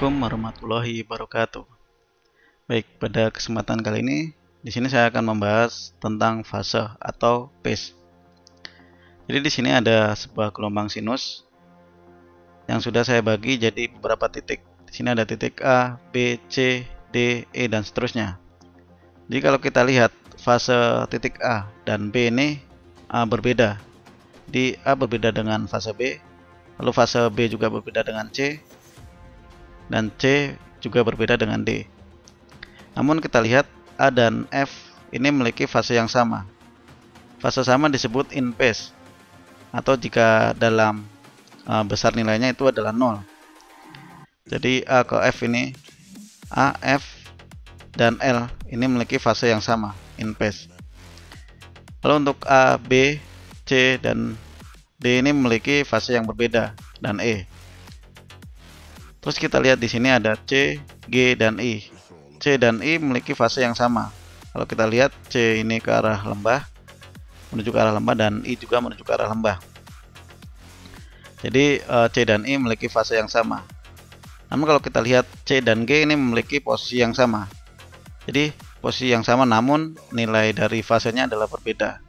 Assalamualaikum warahmatullahi wabarakatuh. Baik, pada kesempatan kali ini di sini saya akan membahas tentang fase atau phase. Jadi di sini ada sebuah gelombang sinus yang sudah saya bagi jadi beberapa titik. Di sini ada titik A, B, C, D, E dan seterusnya. Jadi kalau kita lihat fase titik A dan B ini berbeda. Di A berbeda dengan fase B, lalu fase B juga berbeda dengan C, dan C juga berbeda dengan D. Namun kita lihat A dan F ini memiliki fase yang sama. Fase sama disebut in phase, atau jika dalam besar nilainya itu adalah 0. Jadi A ke F ini, A, F, dan L ini memiliki fase yang sama, in phase. Lalu untuk A, B, C, dan D ini memiliki fase yang berbeda, dan E. Terus kita lihat di sini ada C, G, dan I. C dan I memiliki fase yang sama. Kalau kita lihat C ini ke arah lembah, menuju ke arah lembah, dan I juga menuju ke arah lembah. Jadi C dan I memiliki fase yang sama. Namun kalau kita lihat C dan G ini memiliki posisi yang sama. Jadi posisi yang sama namun nilai dari fasenya adalah berbeda.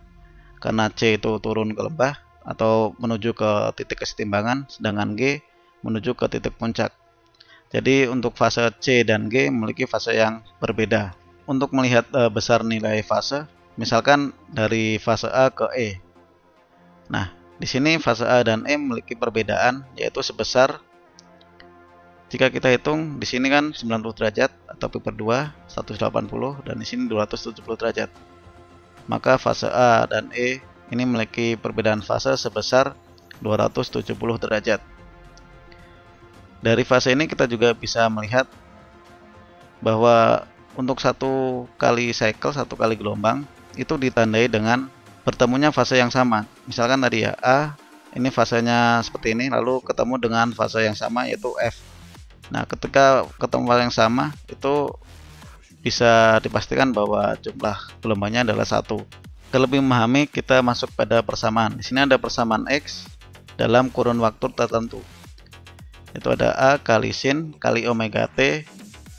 Karena C itu turun ke lembah atau menuju ke titik kesetimbangan, sedangkan G menuju ke titik puncak. Jadi untuk fase C dan G memiliki fase yang berbeda. Untuk melihat besar nilai fase, misalkan dari fase A ke E. Nah, di sini fase A dan E memiliki perbedaan, yaitu sebesar, jika kita hitung di sini kan 90 derajat atau pi per 2 180, dan di sini 270 derajat. Maka fase A dan E ini memiliki perbedaan fase sebesar 270 derajat. Dari fase ini kita juga bisa melihat bahwa untuk satu kali cycle, satu kali gelombang itu ditandai dengan bertemunya fase yang sama. Misalkan tadi ya A, ini fasenya seperti ini, lalu ketemu dengan fase yang sama yaitu F. Nah, ketika ketemu fase yang sama itu bisa dipastikan bahwa jumlah gelombangnya adalah 1. Untuk lebih memahami, kita masuk pada persamaan. Di sini ada persamaan X dalam kurun waktu tertentu. Itu ada A kali sin kali omega T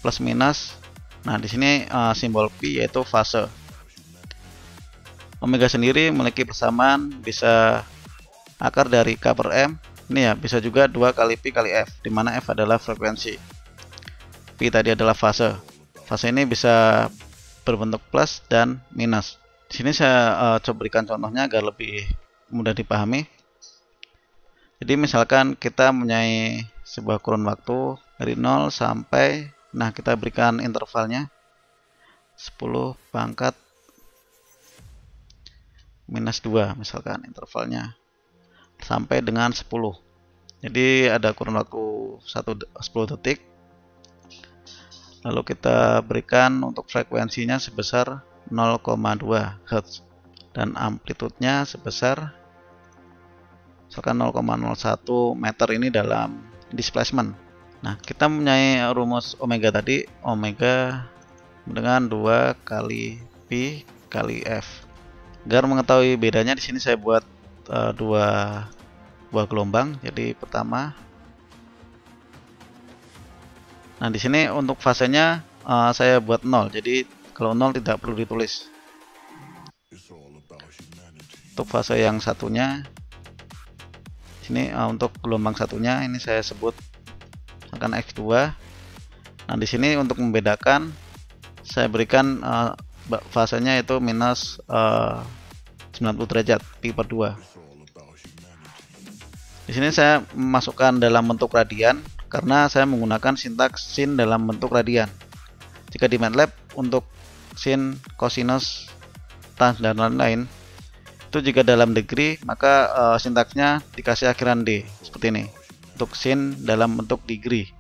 plus minus. Nah, di sini simbol pi yaitu fase. Omega sendiri memiliki persamaan bisa akar dari K per M. Ini ya, bisa juga 2 kali pi kali F, di mana F adalah frekuensi. Pi tadi adalah fase. Fase ini bisa berbentuk plus dan minus. Di sini saya coba berikan contohnya agar lebih mudah dipahami. Jadi misalkan kita mempunyai sebuah kurun waktu dari 0 sampai, nah kita berikan intervalnya 10 pangkat minus 2 misalkan intervalnya sampai dengan 10. Jadi ada kurun waktu 10 detik. Lalu kita berikan untuk frekuensinya sebesar 0,2 Hz dan amplitudenya sebesar misalkan 0,01 meter ini dalam displacement. Nah, kita mempunyai rumus omega tadi, omega dengan 2 kali pi kali F. Agar mengetahui bedanya, di sini saya buat dua buah gelombang. Jadi pertama, nah di sini untuk fasenya saya buat 0. Jadi kalau 0 tidak perlu ditulis. Untuk fase yang satunya, sini untuk gelombang satunya ini saya sebut akan X2. Nah, di sini untuk membedakan saya berikan fasenya itu minus 90 derajat pi per 2. Di sini saya memasukkan dalam bentuk radian karena saya menggunakan sintaks sin dalam bentuk radian. Jika di MATLAB untuk sin, cosinus, tan dan lain-lain itu jika dalam degree, maka sintaksnya dikasih akhiran D seperti ini. Untuk sin dalam bentuk degree.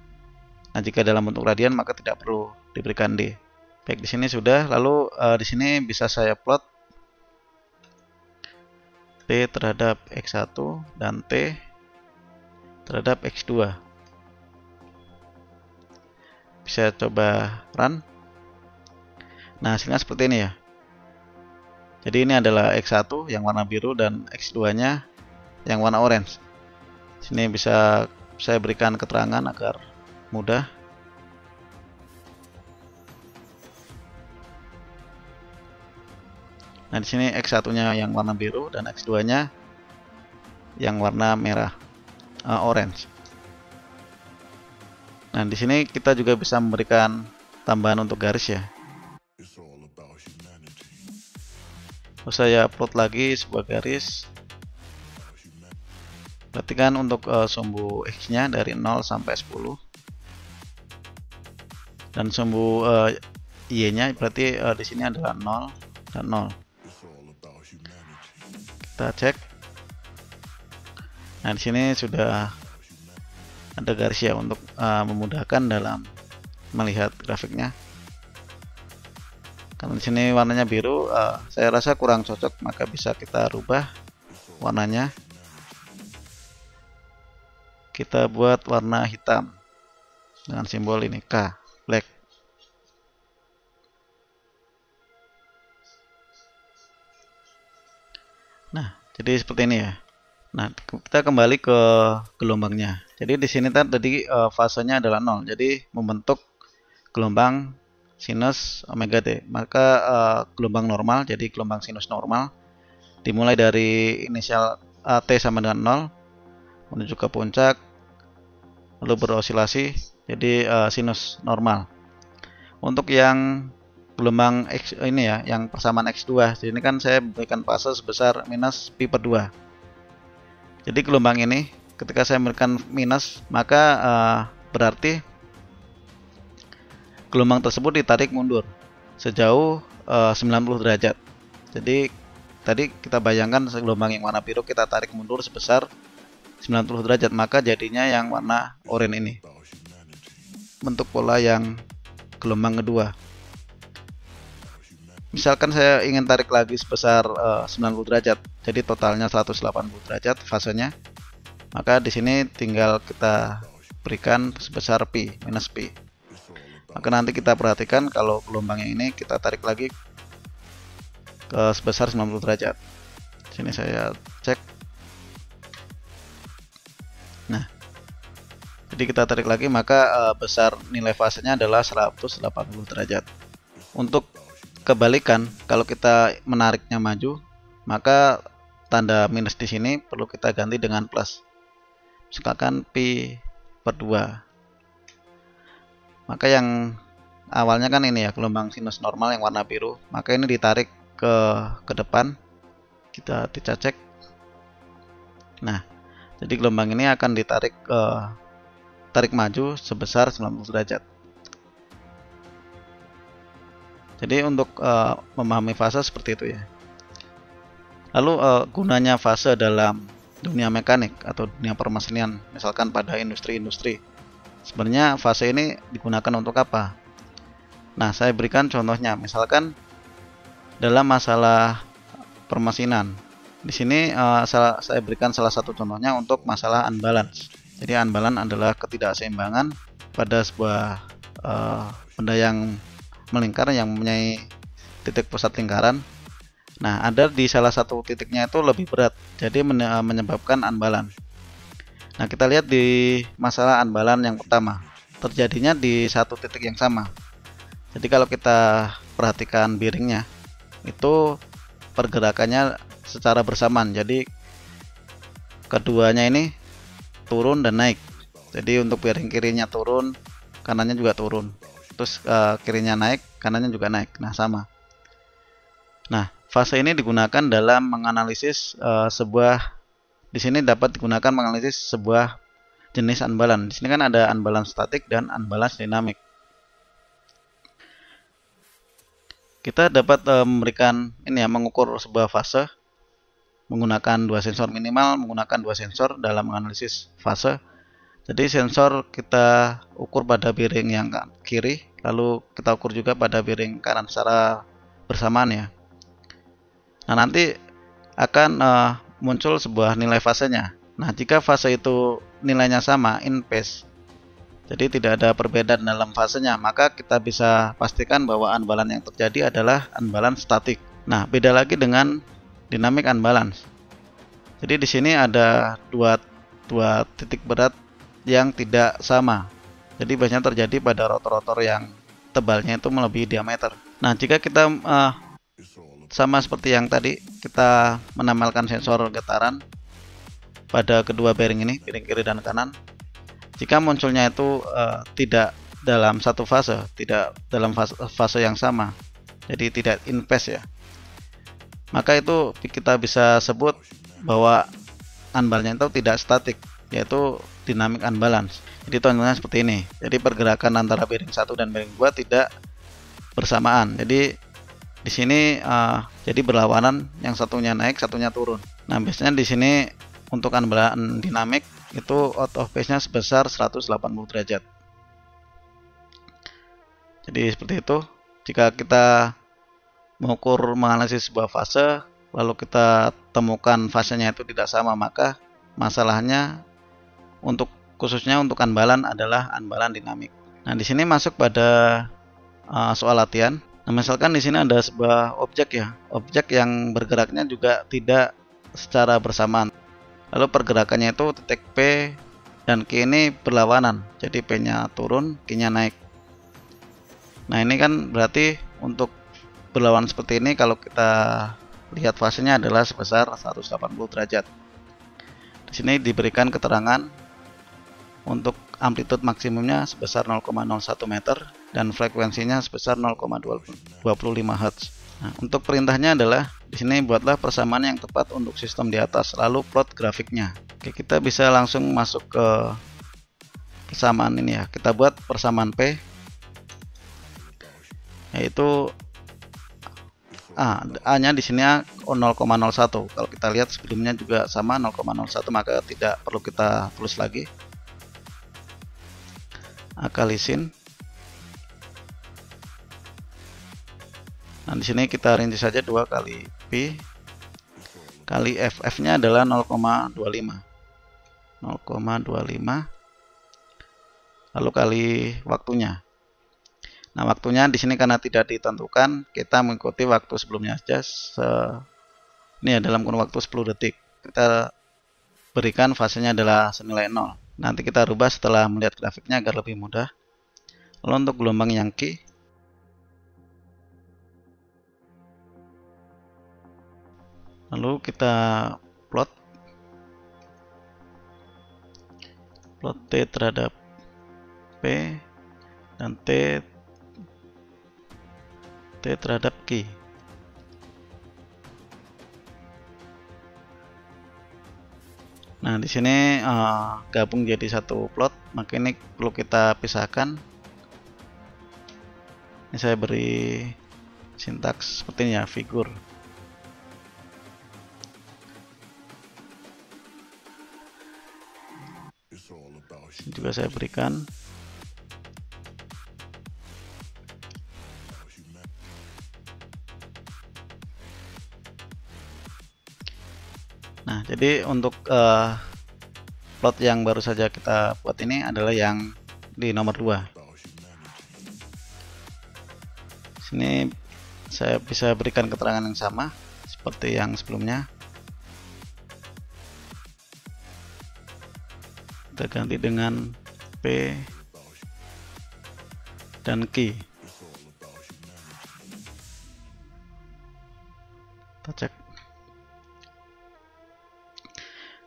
Nah, jika dalam bentuk radian maka tidak perlu diberikan D. Baik, di sini sudah. Lalu di sini bisa saya plot T terhadap X1 dan T terhadap X2. Bisa coba run. Nah, hasilnya seperti ini ya. Jadi ini adalah X1 yang warna biru dan X2-nya yang warna orange. Sini bisa saya berikan keterangan agar mudah. Nah, di sini X1-nya yang warna biru dan X2-nya yang warna merah, orange. Nah, di sini kita juga bisa memberikan tambahan untuk garis ya. Saya upload lagi sebuah garis. Perhatikan untuk sumbu X-nya dari 0 sampai 10. Dan sumbu Y-nya berarti di sini adalah 0 dan 0. Kita cek. Nah, di sini sudah ada garis ya untuk memudahkan dalam melihat grafiknya. Karena di sini warnanya biru, saya rasa kurang cocok, maka bisa kita rubah warnanya. Kita buat warna hitam dengan simbol ini K, black. Nah, jadi seperti ini ya. Nah, kita kembali ke gelombangnya. Jadi di sini tadi fasenya adalah 0. Jadi membentuk gelombang sinus omega T. Maka gelombang normal, jadi gelombang sinus normal dimulai dari inisial T sama dengan 0 menuju ke puncak lalu berosilasi jadi sinus normal. Untuk yang gelombang X ini ya, yang persamaan X2. Jadi ini kan saya berikan fase sebesar minus pi/2. Jadi gelombang ini ketika saya memberikan minus, maka berarti gelombang tersebut ditarik mundur sejauh 90 derajat. Jadi tadi kita bayangkan gelombang yang warna biru kita tarik mundur sebesar 90 derajat, maka jadinya yang warna oranye ini. Bentuk pola yang gelombang kedua. Misalkan saya ingin tarik lagi sebesar 90 derajat, jadi totalnya 180 derajat fasenya. Maka di sini tinggal kita berikan sebesar pi, minus pi. Maka nanti kita perhatikan kalau gelombang yang ini kita tarik lagi ke sebesar 90 derajat. Sini saya cek. Nah, jadi kita tarik lagi, maka besar nilai fasenya adalah 180 derajat. Untuk kebalikan, kalau kita menariknya maju, maka tanda minus di sini perlu kita ganti dengan plus. Misalkan pi/2. Maka yang awalnya kan ini ya, gelombang sinus normal yang warna biru, maka ini ditarik ke depan. Kita cek. Nah, jadi gelombang ini akan ditarik tarik maju sebesar 90 derajat. Jadi untuk memahami fase seperti itu ya. Lalu gunanya fase dalam dunia mekanik atau dunia permesinan, misalkan pada industri-industri. Sebenarnya fase ini digunakan untuk apa? Nah, saya berikan contohnya. Misalkan dalam masalah permesinan. Di sini saya berikan salah satu contohnya untuk masalah unbalance. Jadi unbalance adalah ketidakseimbangan pada sebuah benda yang melingkar yang mempunyai titik pusat lingkaran. Nah, ada di salah satu titiknya itu lebih berat, jadi menyebabkan unbalance. Nah, kita lihat di masalah unbalance yang pertama, terjadinya di satu titik yang sama. Jadi kalau kita perhatikan bearingnya, itu pergerakannya secara bersamaan. Jadi keduanya ini turun dan naik. Jadi untuk bearing kirinya turun, kanannya juga turun. Terus kirinya naik, kanannya juga naik. Nah, sama. Nah, fase ini digunakan dalam menganalisis di sini dapat digunakan menganalisis sebuah jenis unbalance. Di sini kan ada unbalance statik dan unbalance dinamik. Kita dapat memberikan ini ya, mengukur sebuah fase menggunakan dua sensor minimal, menggunakan dua sensor dalam menganalisis fase. Jadi sensor kita ukur pada bearing yang kiri, lalu kita ukur juga pada bearing kanan secara bersamaan ya. Nah, nanti akan muncul sebuah nilai fasenya. Nah, jika fase itu nilainya sama, in phase, jadi tidak ada perbedaan dalam fasenya, maka kita bisa pastikan bahwa unbalance yang terjadi adalah unbalance statik. Nah, beda lagi dengan dynamic unbalance. Jadi di sini ada dua titik berat yang tidak sama. Jadi biasanya terjadi pada rotor-rotor yang tebalnya itu melebihi diameter. Nah, jika kita sama seperti yang tadi kita menempelkan sensor getaran pada kedua bearing ini, bearing kiri dan kanan. Jika munculnya itu tidak dalam satu fase, tidak dalam fase yang sama, jadi tidak in phase ya, maka itu kita bisa sebut bahwa unbalance itu tidak statik, yaitu dynamic unbalance. Jadi contohnya seperti ini. Jadi pergerakan antara bearing 1 dan bearing 2 tidak bersamaan. Jadi di sini jadi berlawanan, yang satunya naik, satunya turun. Nah, biasanya di sini untuk unbalance dinamik itu out of phase-nya sebesar 180 derajat. Jadi seperti itu. Jika kita mengukur menganalisis sebuah fase, lalu kita temukan fasenya itu tidak sama, maka masalahnya khususnya untuk unbalance adalah unbalance dinamik. Nah, di sini masuk pada soal latihan. Nah, misalkan di sini ada sebuah objek ya, objek yang bergeraknya juga tidak secara bersamaan. Lalu pergerakannya itu titik P dan Q ini berlawanan. Jadi P-nya turun, Q-nya naik. Nah, ini kan berarti untuk berlawanan seperti ini, kalau kita lihat fasenya adalah sebesar 180 derajat. Di sini diberikan keterangan untuk amplitude maksimumnya sebesar 0,01 meter dan frekuensinya sebesar 0,25 Hz. Nah, untuk perintahnya adalah di sini buatlah persamaan yang tepat untuk sistem di atas, lalu plot grafiknya. Oke, kita bisa langsung masuk ke persamaan ini ya. Kita buat persamaan P, yaitu A-nya di sini 0,01. Kalau kita lihat sebelumnya juga sama 0,01, maka tidak perlu kita tulis lagi. Akalisin. Nah, di sini kita rinci saja 2 kali Pi kali FF-nya adalah 0,25. Lalu kali waktunya. Nah, waktunya di sini karena tidak ditentukan, kita mengikuti waktu sebelumnya saja. Ini ya, dalam kurun waktu 10 detik. Kita berikan fasenya adalah senilai 0. Nanti kita rubah setelah melihat grafiknya agar lebih mudah. Lalu untuk gelombang yang Q, lalu kita plot T terhadap P dan T terhadap Q. Nah, di sini gabung jadi satu plot, maka ini perlu kita pisahkan. Ini saya beri sintaks seperti ini ya, figur. Ini juga saya berikan. Nah, jadi untuk plot yang baru saja kita buat ini adalah yang di nomor 2. Sini saya bisa berikan keterangan yang sama seperti yang sebelumnya. Kita ganti dengan P dan Q. Kita cek.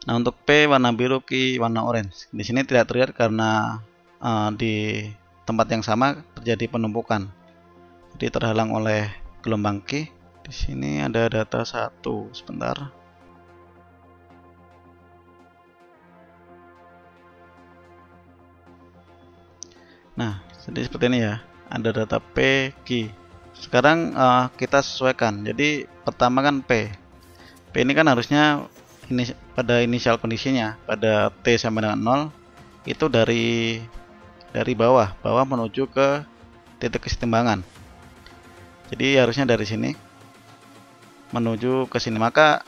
Nah, untuk P warna biru, Q warna orange. Di sini tidak terlihat karena di tempat yang sama terjadi penumpukan. Jadi terhalang oleh gelombang Q. Di sini ada data 1. Sebentar. Nah, jadi seperti ini ya. Ada data P, Q. Sekarang kita sesuaikan. Jadi pertama kan P. P ini kan harusnya ini pada inisial kondisinya pada T sama dengan 0 itu dari bawah menuju ke titik kesetimbangan. Jadi harusnya dari sini menuju ke sini. Maka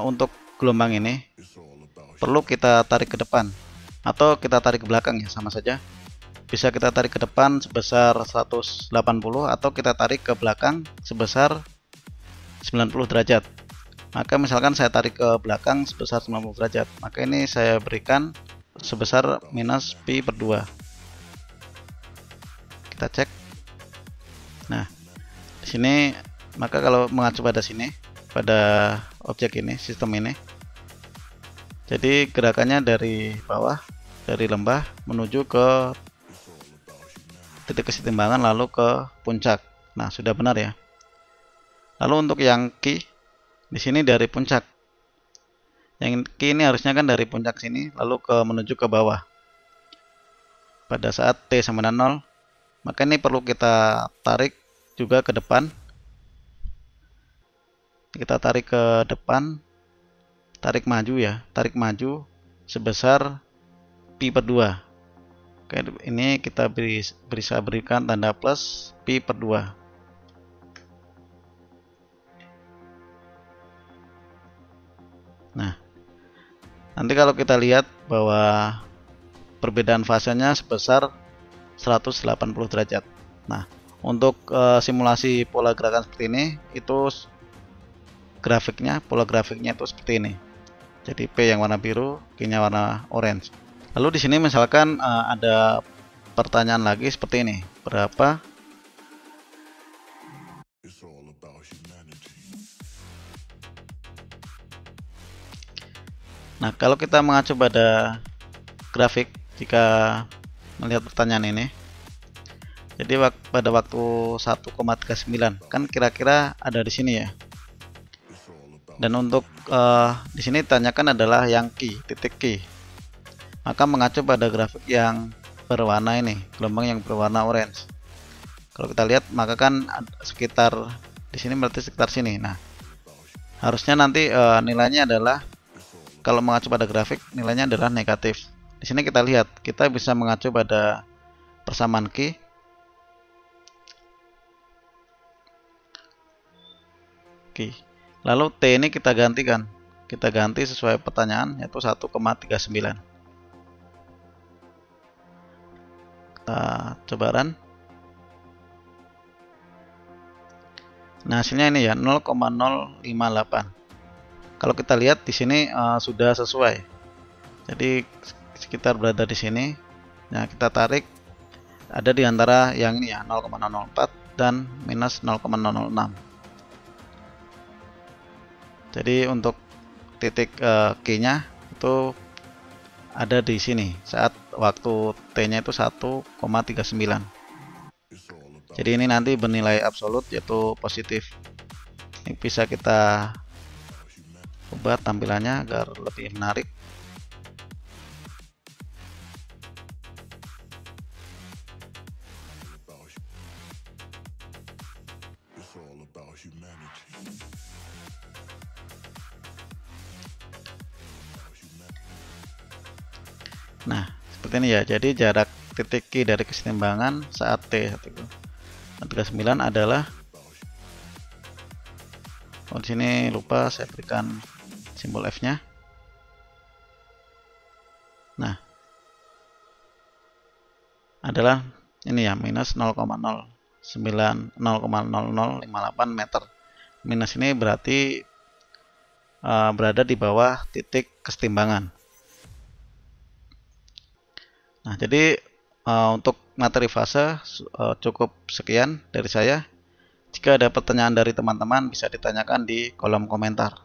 untuk gelombang ini perlu kita tarik ke depan atau kita tarik ke belakang ya, sama saja. Bisa kita tarik ke depan sebesar 180 atau kita tarik ke belakang sebesar 90 derajat. Maka misalkan saya tarik ke belakang sebesar 90 derajat, maka ini saya berikan sebesar minus pi per 2. Kita cek. Nah, di sini maka kalau mengacu pada sini, pada objek ini, sistem ini, jadi gerakannya dari bawah, dari lembah menuju ke titik kesetimbangan lalu ke puncak. Nah, sudah benar ya. Lalu untuk yang Q di sini dari puncak. Yang Q ini harusnya kan dari puncak sini lalu menuju ke bawah. Pada saat T sama dengan 0, maka ini perlu kita tarik juga ke depan. Kita tarik ke depan, tarik maju ya, tarik maju sebesar pi per 2. Oke, ini kita bisa berikan tanda plus pi per 2. Nah, nanti kalau kita lihat bahwa perbedaan fasenya sebesar 180 derajat. Nah, untuk simulasi pola gerakan seperti ini, itu pola grafiknya itu seperti ini. Jadi P yang warna biru, Q-nya warna orange. Lalu di sini misalkan ada pertanyaan lagi seperti ini, berapa Nah, kalau kita mengacu pada grafik, jika melihat pertanyaan ini, jadi pada waktu 1,39 kan kira-kira ada di sini ya. Dan untuk di sini tanyakan adalah yang Q, titik Q. Maka mengacu pada grafik yang berwarna ini, gelombang yang berwarna orange. Kalau kita lihat, maka kan sekitar di sini berarti sekitar sini. Nah, harusnya nanti nilainya adalah, kalau mengacu pada grafik, nilainya adalah negatif. Di sini kita lihat, kita bisa mengacu pada persamaan Q. Lalu T ini kita gantikan. Kita ganti sesuai pertanyaan, yaitu 1,39. Kita coba run. Nah, hasilnya ini ya, 0,058. Kalau kita lihat di sini sudah sesuai. Jadi sekitar berada di sini. Nah, kita tarik ada di antara yang ini ya, 0,004 dan minus 0,006. Jadi untuk titik Q-nya itu ada di sini saat waktu T-nya itu 1,39. Jadi ini nanti bernilai absolut yaitu positif. Ini bisa kita ubah tampilannya agar lebih menarik. Nah, seperti ini ya. Jadi jarak titik Q dari kesetimbangan saat T1,39 adalah, di sini lupa saya berikan simbol F-nya. Nah, adalah ini ya, minus 0,0058 meter. Minus ini berarti berada di bawah titik kesetimbangan. Nah, jadi untuk materi fase cukup sekian dari saya. Jika ada pertanyaan dari teman-teman bisa ditanyakan di kolom komentar.